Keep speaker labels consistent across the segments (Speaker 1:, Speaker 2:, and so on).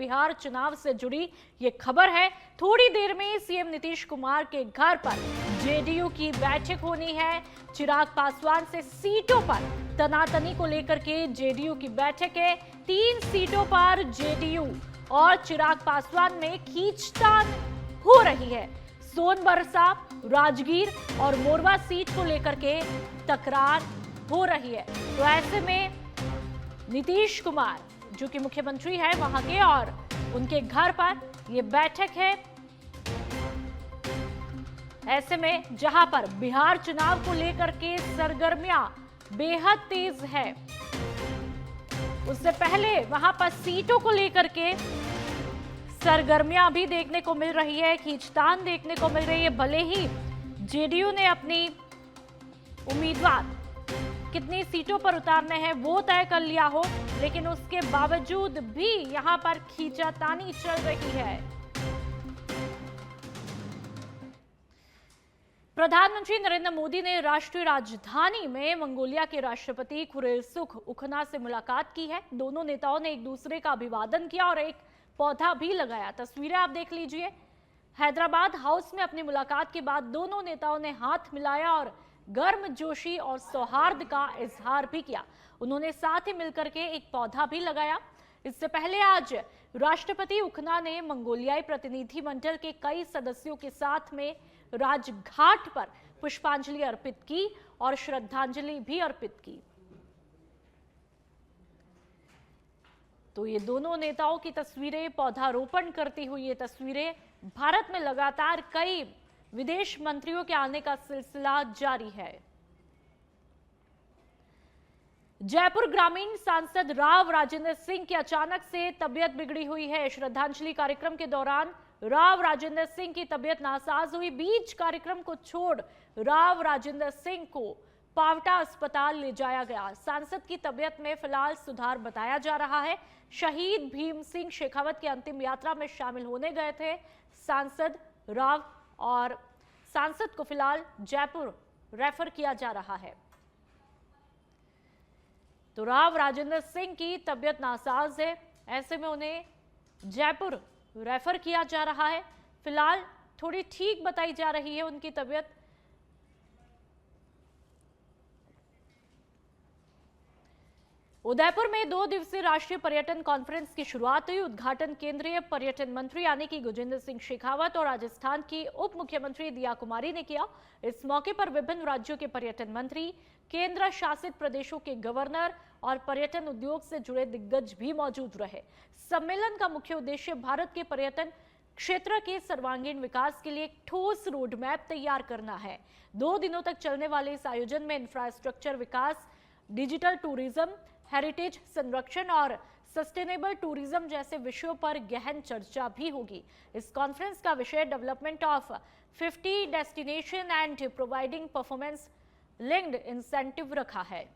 Speaker 1: बिहार चुनाव से जुड़ी ये खबर है। थोड़ी देर में सीएम नीतीश कुमार के घर पर जेडीयू की बैठक होनी है। चिराग पासवान से सीटों पर तनातनी को लेकर के जेडीयू की बैठक है। 3 सीटों पर जेडीयू और चिराग पासवान में खींचतान हो रही है। सोनबरसा, राजगीर और मोरवा सीट को लेकर के तकरार हो रही है। तो ऐसे में नीतीश कुमार जो कि मुख्यमंत्री है वहां के, और उनके घर पर यह बैठक है। ऐसे में जहां पर बिहार चुनाव को लेकर के सरगर्मियां बेहद तेज है, उससे पहले वहां पर सीटों को लेकर के सरगर्मियां भी देखने को मिल रही है, खींचतान देखने को मिल रही है। भले ही जेडीयू ने अपनी उम्मीदवार कितनी सीटों पर उतारने हैं वो तय कर लिया हो, लेकिन उसके बावजूद भी यहां पर खींचातानी चल रही है। प्रधानमंत्री नरेंद्र मोदी ने राष्ट्रीय राजधानी में मंगोलिया के राष्ट्रपति खुरेलसुख से मुलाकात की है। दोनों नेताओं ने एक दूसरे का अभिवादन किया और एक पौधा भी लगाया। तस्वीरें आप देख लीजिए। हैदराबाद हाउस में अपनी मुलाकात के बाद दोनों नेताओं ने हाथ मिलाया और गर्मजोशी और सौहार्द का इजहार भी किया। उन्होंने साथ ही मिलकर के एक पौधा भी लगाया। इससे पहले आज राष्ट्रपति उखना ने मंगोलियाई प्रतिनिधिमंडल के कई सदस्यों के साथ में राजघाट पर पुष्पांजलि अर्पित की और श्रद्धांजलि भी अर्पित की। तो ये दोनों नेताओं की तस्वीरें, पौधारोपण करती हुई ये तस्वीरें। भारत में लगातार कई विदेश मंत्रियों के आने का सिलसिला जारी है। जयपुर ग्रामीण सांसद राव राजेंद्र सिंह की अचानक से तबीयत बिगड़ी हुई है। श्रद्धांजलि कार्यक्रम के दौरान राव राजेंद्र सिंह की तबीयत नासाज हुई। बीच कार्यक्रम को छोड़ राव राजेंद्र सिंह को पावटा अस्पताल ले जाया गया। सांसद की तबीयत में फिलहाल सुधार बताया जा रहा है। शहीद भीम सिंह शेखावत की अंतिम यात्रा में शामिल होने गए थे सांसद राव, और सांसद को फिलहाल जयपुर रेफर किया जा रहा है। तो राव राजेंद्र सिंह की तबीयत नासाज है, ऐसे में उन्हें जयपुर रेफर किया जा रहा है। फिलहाल थोड़ी ठीक बताई जा रही है उनकी तबीयत। उदयपुर में 2 दिवसीय राष्ट्रीय पर्यटन कॉन्फ्रेंस की शुरुआत हुई। उद्घाटन केंद्रीय पर्यटन मंत्री यानी कि गजेंद्र सिंह शेखावत और राजस्थान की उप मुख्यमंत्री दिया कुमारी ने किया। इस मौके पर विभिन्न राज्यों के पर्यटन मंत्री, केंद्र शासित प्रदेशों के गवर्नर और पर्यटन उद्योग से जुड़े दिग्गज भी मौजूद रहे। सम्मेलन का मुख्य उद्देश्य भारत के पर्यटन क्षेत्र के सर्वांगीण विकास के लिए एक ठोस रोड मैप तैयार करना है। 2 दिनों तक चलने वाले इस आयोजन में इंफ्रास्ट्रक्चर विकास, डिजिटल टूरिज्म, हेरिटेज संरक्षण और सस्टेनेबल टूरिज्म जैसे विषयों पर गहन चर्चा भी होगी। इस कॉन्फ्रेंस का विषय development of 50 destination and providing performance linked incentive रखा है।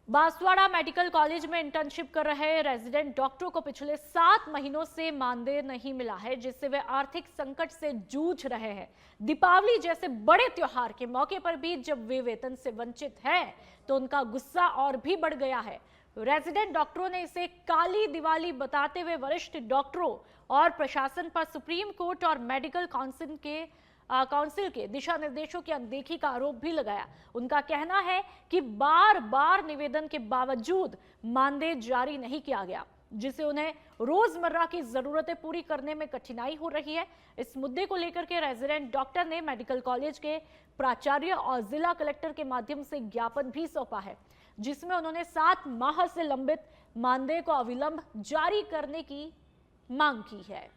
Speaker 1: बांसवाड़ा मेडिकल कॉलेज में इंटर्नशिप कर रहे रेजिडेंट डॉक्टरों को पिछले 7 महीनों से मानदेय नहीं मिला है, जिससे वे आर्थिक संकट से जूझ रहे हैं। दीपावली जैसे बड़े त्योहार के मौके पर भी जब वे वेतन से वंचित हैं, तो उनका गुस्सा और भी बढ़ गया है। रेजिडेंट डॉक्टरों ने इसे काली दिवाली बताते हुए वरिष्ठ डॉक्टरों और प्रशासन पर सुप्रीम कोर्ट और मेडिकल काउंसिल के दिशा निर्देशों की अनदेखी का आरोप भी लगाया। उनका कहना है कि बार बार निवेदन के बावजूद मानदेय जारी नहीं किया गया, जिससे उन्हें रोजमर्रा की जरूरतें पूरी करने में कठिनाई हो रही है। इस मुद्दे को लेकर के रेजिडेंट डॉक्टर ने मेडिकल कॉलेज के प्राचार्य और जिला कलेक्टर के माध्यम से ज्ञापन भी सौंपा है, जिसमें उन्होंने 7 माह से लंबित मानदेय को अविलंब जारी करने की मांग की है।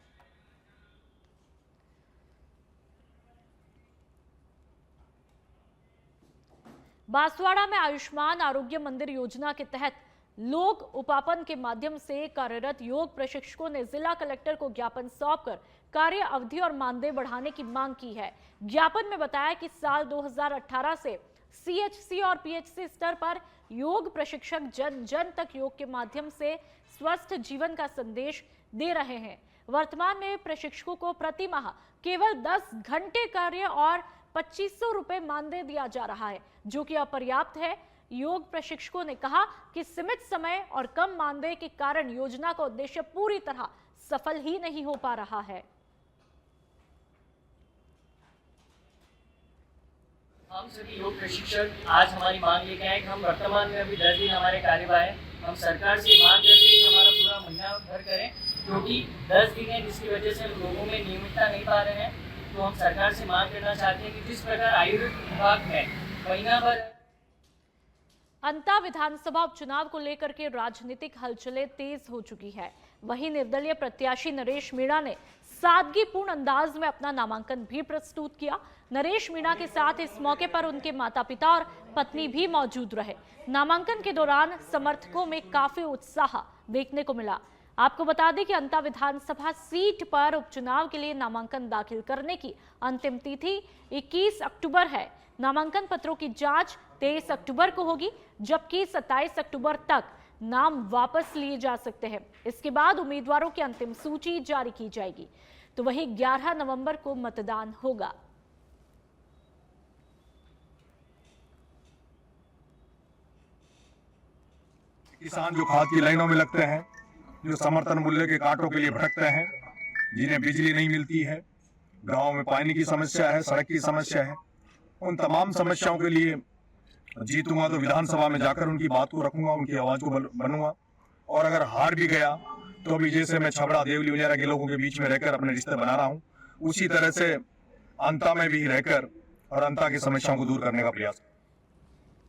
Speaker 1: बांसवाड़ा में आयुष्मान आरोग्य मंदिर योजना के तहत लोक उपापन के माध्यम से कार्यरत योग प्रशिक्षकों ने जिला कलेक्टर को ज्ञापन सौंपकर कार्य अवधि और मानदेय बढ़ाने की मांग की है। ज्ञापन में बताया कि साल 2018 से सीएचसी और पीएचसी स्तर पर योग प्रशिक्षक जन जन तक योग के माध्यम से स्वस्थ जीवन का संदेश दे रहे हैं। वर्तमान में प्रशिक्षकों को प्रति माह केवल 10 घंटे कार्य और 2500 रुपए मानदेय दिया जा रहा है, जो कि अपर्याप्त है। योग प्रशिक्षकों ने कहा कि सीमित समय और कम मानदेय के कारण योजना का उद्देश्य पूरी तरह सफल ही नहीं हो पा रहा है।
Speaker 2: हम सभी योग प्रशिक्षक आज हमारी मांग लेके आए कि हम वर्तमान में अभी 10 दिन हमारे कार्यवाह है। हम सरकार से मांग करते हैं कि हमारा पूरा महीना भर करें, क्योंकि 10 दिन है जिसकी वजह से हम लोगों में नियमितता नहीं पा रहे हैं। तो हम सरकार से मांग करना चाहते हैं कि जिस प्रकार आयुर्वेद विभाग में महीना भर
Speaker 1: अंता विधानसभा उपचुनाव को लेकर के राजनीतिक हलचलें तेज हो चुकी है। वहीं निर्दलीय प्रत्याशी नरेश मीणा ने सादगीपूर्ण अंदाज में अपना नामांकन भी प्रस्तुत किया। नरेश मीणा के साथ इस मौके पर उनके माता पिता और पत्नी भी मौजूद रहे। नामांकन के दौरान समर्थकों में काफी उत्साह देखने को मिला। आपको बता दें कि अंता विधानसभा सीट पर उपचुनाव के लिए नामांकन दाखिल करने की अंतिम तिथि 21 अक्टूबर है। नामांकन पत्रों की जांच 23 अक्टूबर को होगी, जबकि 27 अक्टूबर तक नाम वापस लिए जा सकते हैं। इसके बाद उम्मीदवारों की अंतिम सूची जारी की जाएगी। तो वहीं 11 नवंबर को मतदान होगा।
Speaker 3: किसान जो खाद की लाइनों में लगते हैं, जो समर्थन मूल्य के कांटों के लिए भटकते हैं, जिन्हें बिजली नहीं मिलती है, गांव में पानी की समस्या है, सड़क की समस्या है, उन तमाम समस्याओं के लिए जीतूंगा तो विधानसभा में जाकर उनकी बात को रखूंगा, उनकी आवाज को बनूंगा। और अगर हार भी गया तो अभी जैसे मैं छबड़ा देवली वगैरह के लोगों के बीच में रहकर अपने रिश्ते बना रहा हूं, उसी तरह से अंता में भी रहकर और अंता की समस्याओं को दूर करने का प्रयास।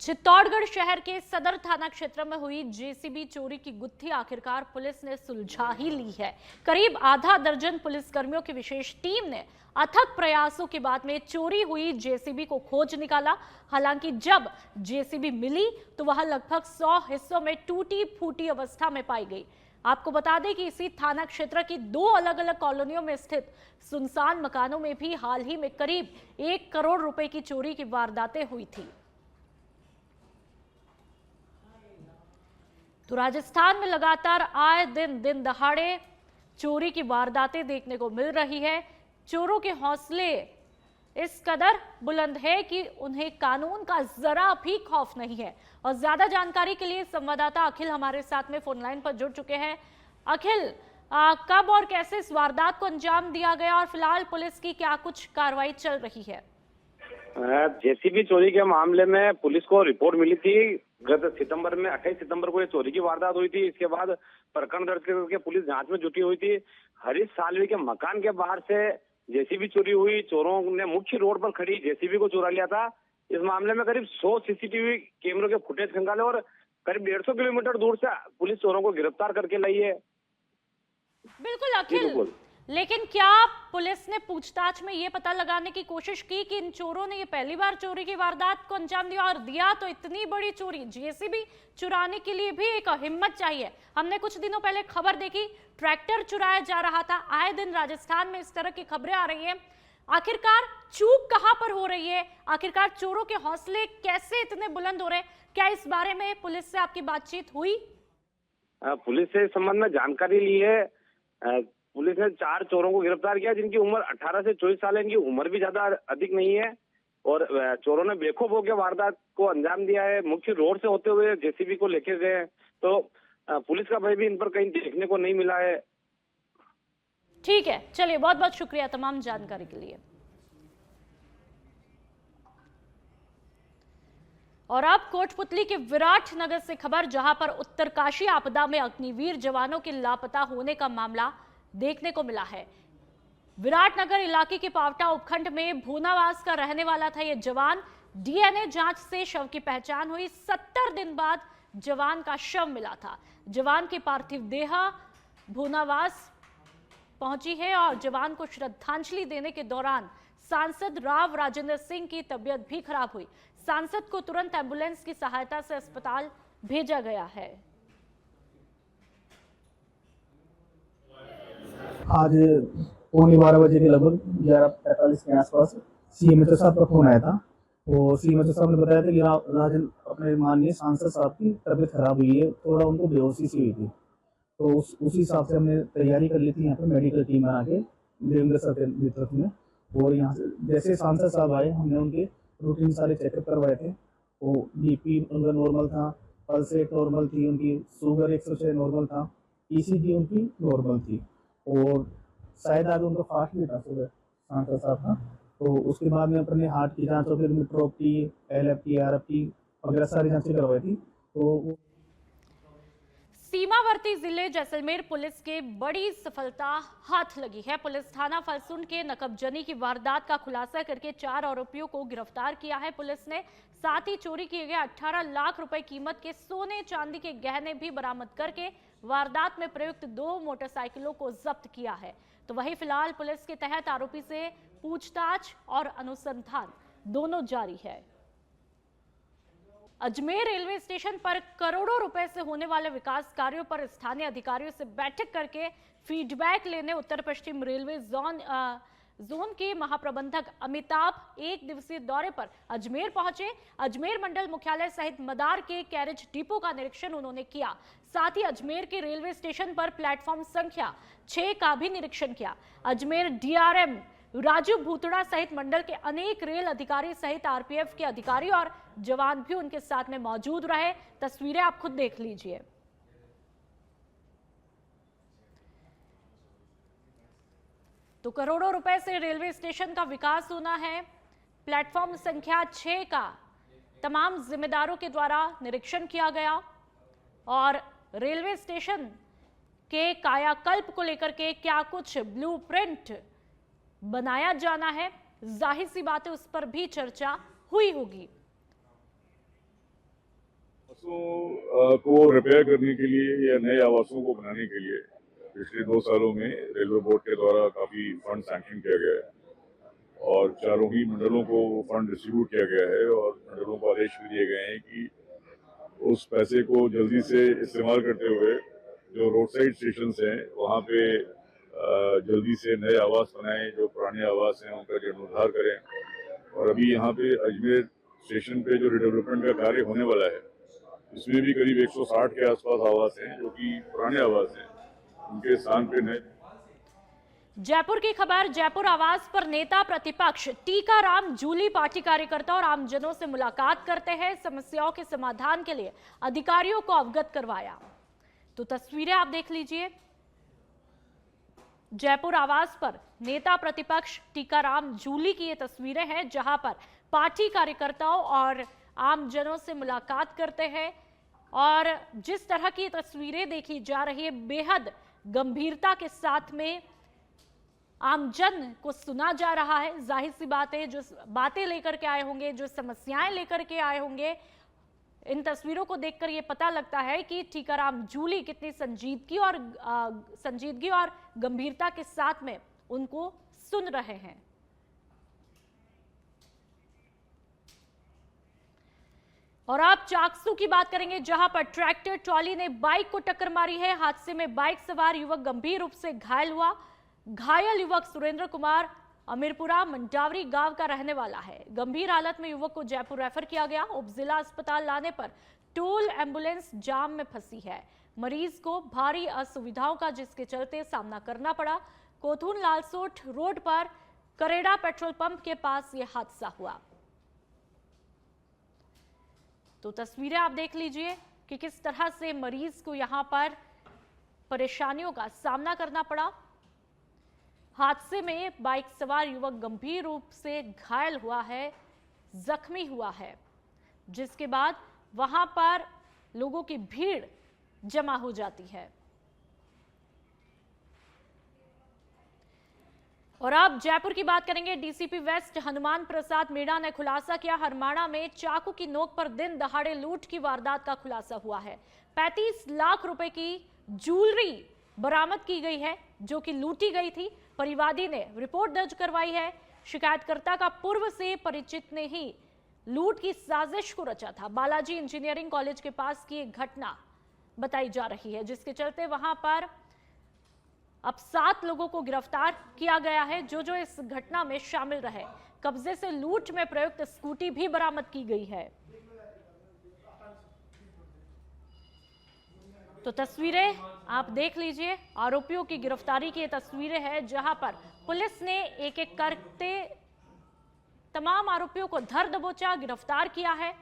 Speaker 1: चित्तौड़गढ़ शहर के सदर थाना क्षेत्र में हुई जेसीबी चोरी की गुत्थी आखिरकार पुलिस ने सुलझा ही ली है। करीब आधा दर्जन पुलिसकर्मियों की विशेष टीम ने अथक प्रयासों के बाद में चोरी हुई जेसीबी को खोज निकाला। हालांकि जब जेसीबी मिली तो वह लगभग 100 हिस्सों में टूटी फूटी अवस्था में पाई गई। आपको बता दें कि इसी थाना क्षेत्र की 2 अलग अलग कॉलोनियों में स्थित सुनसान मकानों में भी हाल ही में करीब 1 करोड़ रुपए की चोरी की वारदातें हुई थी। तो राजस्थान में लगातार आए दिन दहाड़े चोरी की वारदातें देखने को मिल रही है। चोरों के हौसले इस कदर बुलंद है कि उन्हें कानून का जरा भी खौफ नहीं है। और ज्यादा जानकारी के लिए संवाददाता अखिल हमारे साथ में फोन लाइन पर जुड़ चुके हैं। अखिल, कब और कैसे इस वारदात को अंजाम दिया गया और फिलहाल पुलिस की क्या कुछ कार्रवाई चल रही है?
Speaker 4: जेसीबी चोरी के मामले में पुलिस को रिपोर्ट मिली थी गत सितंबर में। 28 सितंबर को ये चोरी की वारदात हुई थी। इसके बाद प्रकरण दर्ज करके पुलिस जांच में जुटी हुई थी। हरीश सालवी के मकान के बाहर से जेसीबी चोरी हुई। चोरों ने मुख्य रोड पर खड़ी जेसीबी को चुरा लिया था। इस मामले में करीब 100 सीसीटीवी कैमरों के फुटेज खंगाले और करीब 150 किलोमीटर दूर से पुलिस चोरों को गिरफ्तार करके लाई है।
Speaker 1: बिल्कुल अखिल, लेकिन क्या पुलिस ने पूछताछ में ये पता लगाने की कोशिश की कि इन चोरों ने ये पहली बार चोरी की वारदात को अंजाम दिया? और दिया तो इतनी बड़ी चोरी, जेसीबी चुराने के लिए भी एक हिम्मत चाहिए। हमने कुछ दिनों पहले खबर देखी, ट्रैक्टर चुराया जा रहा था। आए दिन राजस्थान में इस तरह की खबरें आ रही हैं। आखिरकार चूक कहां पर हो रही है? आखिरकार चोरों के हौसले कैसे इतने बुलंद हो रहे हैं? क्या इस बारे में पुलिस से आपकी बातचीत हुई?
Speaker 4: पुलिस से इस संबंध में जानकारी ली है। पुलिस ने 4 चोरों को गिरफ्तार किया, जिनकी उम्र 18 से 24 साल है। इनकी उम्र भी ज्यादा अधिक नहीं है और चोरों ने बेखौफ होकर वारदात को अंजाम दिया है। मुख्य रोड से होते हुए जेसीबी को लेकर गए, तो पुलिस का भय भी इन पर कहीं देखने को नहीं मिला है।
Speaker 1: ठीक है, चलिए, बहुत बहुत शुक्रिया तमाम जानकारी के लिए। और अब कोटपुतली के विराटनगर से खबर, जहां पर उत्तरकाशी आपदा में अग्निवीर जवानों के लापता होने का मामला देखने को मिला है। विराटनगर इलाके के पावटा उपखंड में भूनावास का रहने वाला था यह जवान। डीएनए जांच से शव की पहचान हुई। 70 दिन बाद जवान का शव मिला था। जवान की पार्थिव देह भूनावास पहुंची है और जवान को श्रद्धांजलि देने के दौरान सांसद राव राजेंद्र सिंह की तबीयत भी खराब हुई। सांसद को तुरंत एम्बुलेंस की सहायता से अस्पताल भेजा गया है।
Speaker 5: आज 11:15 बजे के लगभग 11:45 के आसपास सीएमएचओ साहब का फोन आया था और सीएमएचओ साहब ने बताया था कि राजन अपने माननीय सांसद साहब की तबीयत खराब हुई है, थोड़ा उनको बेहोशी सी हुई थी। तो उसी हिसाब से हमने तैयारी कर ली थी यहाँ पर मेडिकल टीम बना के देवेंद्र सर के नेतृत्व में। और यहाँ से जैसे सांसद साहब आए, हमने उनके रूटीन सारे चेकअप करवाए थे वो बीपी उनका नॉर्मल था, पल्स रेट नॉर्मल थी, उनकी शुगर 106 नॉर्मल था, ईसीजी उनकी नॉर्मल थी, और शायद आज उनका फास्ट भी था सुबह सांसद साहब था। तो उसके बाद में अपने हार्ट की जाँच और फिर मिट्रोप्टी, एलएफटी, आरएफटी वगैरह सारी जाँचें करवाई थी। तो
Speaker 1: सीमावर्ती जिले जैसलमेर पुलिस के बड़ी सफलता हाथ लगी है। पुलिस थाना फलसुन के नकबजनी की वारदात का खुलासा करके 4 आरोपियों को गिरफ्तार किया है पुलिस ने। साथ ही चोरी किए गए 18 लाख रुपए कीमत के सोने चांदी के गहने भी बरामद करके वारदात में प्रयुक्त 2 मोटरसाइकिलों को जब्त किया है। तो वहीं फिलहाल पुलिस के तहत आरोपी से पूछताछ और अनुसंधान दोनों जारी है। अजमेर रेलवे स्टेशन पर करोड़ों रुपए से होने वाले विकास कार्यों पर स्थानीय अधिकारियों से बैठक करके फीडबैक लेने उत्तर पश्चिम रेलवे जोन के महाप्रबंधक अमिताभ 1 दिवसीय दौरे पर अजमेर पहुंचे। अजमेर मंडल मुख्यालय सहित मदार के कैरेज डिपो का निरीक्षण उन्होंने किया। साथ ही अजमेर के रेलवे स्टेशन पर प्लेटफॉर्म संख्या 6 का भी निरीक्षण किया। अजमेर डीआरएम राजू भूतड़ा सहित मंडल के अनेक रेल अधिकारी सहित आरपीएफ के अधिकारी और जवान भी उनके साथ में मौजूद रहे। तस्वीरें आप खुद देख लीजिए। तो करोड़ों रुपए से रेलवे स्टेशन का विकास होना है। प्लेटफॉर्म संख्या 6 का तमाम जिम्मेदारों के द्वारा निरीक्षण किया गया और रेलवे स्टेशन के कायाकल्प को लेकर के क्या कुछ ब्लूप्रिंट बनाया जाना है, जाहिर सी बात है उस पर भी चर्चा हुई होगी।
Speaker 6: आवासों को रिपेयर करने के लिए या नए आवासों को बनाने के लिए पिछले 2 सालों में रेलवे बोर्ड के द्वारा काफी फंड सैंक्शन किया गया है और चारों ही मंडलों को फंड डिस्ट्रीब्यूट किया गया है और मंडलों को आदेश भी दिए गए हैं कि उस पैसे को जल्दी से इस्तेमाल करते हुए जो रोड साइड स्टेशन हैं वहाँ पे जल्दी से नए आवास बनाएं, जो पुराने आवास हैं उनका जीर्णोद्धार करें। और अभी यहाँ पे अजमेर स्टेशन पे जो रिडेवलपमेंट का कार्य होने वाला है इसमें भी करीब 160 के आसपास आवास हैं जो कि पुराने आवास हैं, उनके स्थान पे नए।
Speaker 1: जयपुर की खबर। जयपुर आवास पर नेता प्रतिपक्ष टीकाराम जूली पार्टी कार्यकर्ता और आमजनों से मुलाकात करते हैं। समस्याओं के समाधान के लिए अधिकारियों को अवगत करवाया। तो तस्वीरें आप देख लीजिए। जयपुर आवास पर नेता प्रतिपक्ष टीकाराम जूली की ये तस्वीरें हैं जहां पर पार्टी कार्यकर्ताओं और आमजनों से मुलाकात करते हैं और जिस तरह की तस्वीरें देखी जा रही है बेहद गंभीरता के साथ में आमजन को सुना जा रहा है। जाहिर सी बात है जो बातें लेकर के आए होंगे, जो समस्याएं लेकर के आए होंगे, इन तस्वीरों को देखकर ये पता लगता है कि टीकाराम जूली कितनी संजीदगी और गंभीरता के साथ में उनको सुन रहे हैं। और आप चाकसू की बात करेंगे जहां पर ट्रैक्टर ट्रॉली ने बाइक को टक्कर मारी है। हादसे में बाइक सवार युवक गंभीर रूप से घायल हुआ। घायल युवक सुरेंद्र कुमार अमीरपुरा मंडावरी गांव का रहने वाला है। गंभीर हालत में युवक को जयपुर रेफर किया गया। उपजिला अस्पताल लाने पर टोल एम्बुलेंस जाम में फंसी है। मरीज को भारी असुविधाओं का जिसके चलते सामना करना पड़ा। कोथून लालसोट रोड पर करेड़ा पेट्रोल पंप के पास यह हादसा हुआ। तो तस्वीरें आप देख लीजिए कि किस तरह से मरीज को यहां पर परेशानियों का सामना करना पड़ा। हादसे में बाइक सवार युवक गंभीर रूप से घायल हुआ है, जख्मी हुआ है, जिसके बाद वहां पर लोगों की भीड़ जमा हो जाती है। और अब जयपुर की बात करेंगे। डीसीपी वेस्ट हनुमान प्रसाद मीणा ने खुलासा किया, हरमाणा में चाकू की नोक पर दिन दहाड़े लूट की वारदात का खुलासा हुआ है। 35 लाख रुपए की ज्वेलरी बरामद की गई है जो कि लूटी गई थी। परिवादी ने रिपोर्ट दर्ज करवाई है। शिकायतकर्ता का पूर्व से परिचित ने ही लूट की साजिश को रचा था। बालाजी इंजीनियरिंग कॉलेज के पास की एक घटना बताई जा रही है जिसके चलते वहां पर अब 7 लोगों को गिरफ्तार किया गया है जो इस घटना में शामिल रहे। कब्जे से लूट में प्रयुक्त स्कूटी भी बरामद की गई है। तो तस्वीरें आप देख लीजिए। आरोपियों की गिरफ्तारी की ये तस्वीरें हैं जहां पर पुलिस ने एक एक करते तमाम आरोपियों को धर दबोचा, गिरफ्तार किया है।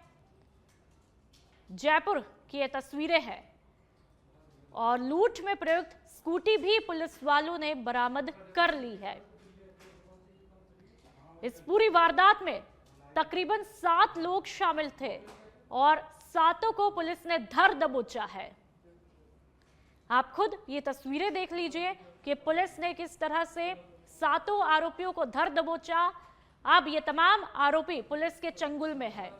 Speaker 1: जयपुर की ये तस्वीरें हैं और लूट में प्रयुक्त स्कूटी भी पुलिस वालों ने बरामद कर ली है। इस पूरी वारदात में तकरीबन 7 लोग शामिल थे और 7 को पुलिस ने धर दबोचा है। आप खुद ये तस्वीरें देख लीजिए कि पुलिस ने किस तरह से 7 आरोपियों को धर दबोचा। अब ये तमाम आरोपी पुलिस के चंगुल में है।